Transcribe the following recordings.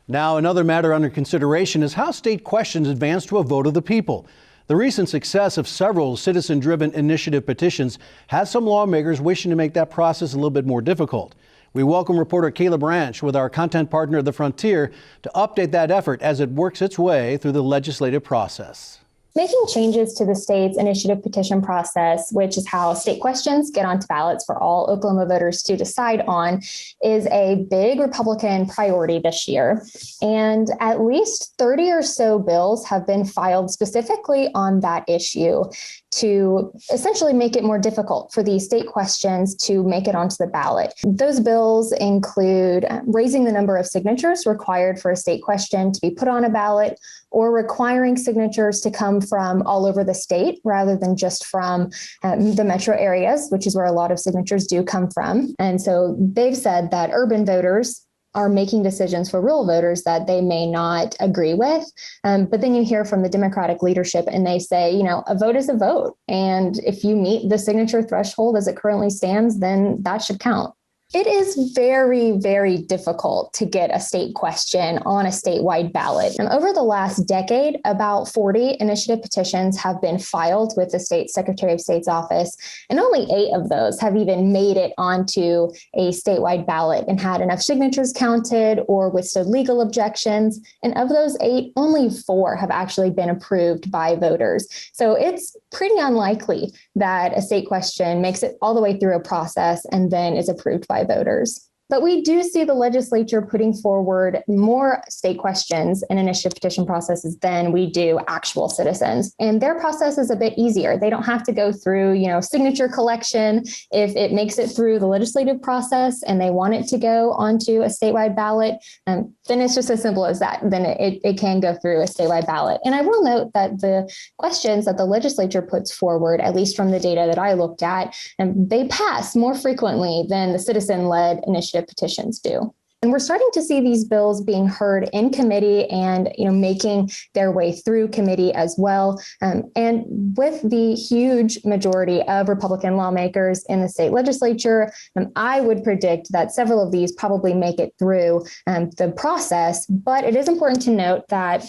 Now, another matter under consideration is how state questions advance to a vote of the people. The recent success of several citizen-driven initiative petitions has some lawmakers wishing to make that process a little bit more difficult. We welcome reporter Kayla Branch with our content partner, The Frontier, to update that effort as it works its way through the legislative process. Making changes to the state's initiative petition process, which is how state questions get onto ballots for all Oklahoma voters to decide on, is a big Republican priority this year. And at least 30 or so bills have been filed specifically on that issue to essentially make it more difficult for these state questions to make it onto the ballot. Those bills include raising the number of signatures required for a state question to be put on a ballot, or requiring signatures to come from all over the state rather than just from the metro areas, which is where a lot of signatures do come from. And so they've said that urban voters are making decisions for rural voters that they may not agree with. But then you hear from the Democratic leadership and they say, a vote is a vote. And if you meet the signature threshold as it currently stands, then that should count. It is very, very difficult to get a state question on a statewide ballot. And over the last decade, about 40 initiative petitions have been filed with the state Secretary of State's office, and only 8 of those have even made it onto a statewide ballot and had enough signatures counted or withstood legal objections. And of those 8, only 4 have actually been approved by voters. So it's pretty unlikely that a state question makes it all the way through a process and then is approved by voters. But we do see the legislature putting forward more state questions and initiative petition processes than we do actual citizens. And their process is a bit easier. They don't have to go through, signature collection. If it makes it through the legislative process and they want it to go onto a statewide ballot, then it's just as simple as that. Then it can go through a statewide ballot. And I will note that the questions that the legislature puts forward, at least from the data that I looked at, they pass more frequently than the citizen-led initiative petitions do. And we're starting to see these bills being heard in committee and, making their way through committee as well. And with the huge majority of Republican lawmakers in the state legislature, I would predict that several of these probably make it through the process. But it is important to note that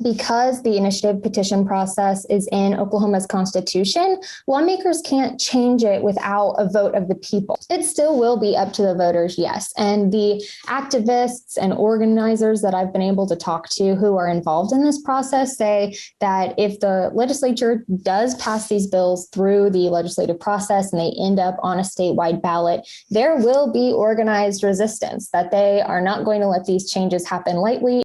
because the initiative petition process is in Oklahoma's constitution, lawmakers can't change it without a vote of the people. It still will be up to the voters, yes. And the activists and organizers that I've been able to talk to who are involved in this process say that if the legislature does pass these bills through the legislative process and they end up on a statewide ballot, there will be organized resistance, that they are not going to let these changes happen lightly.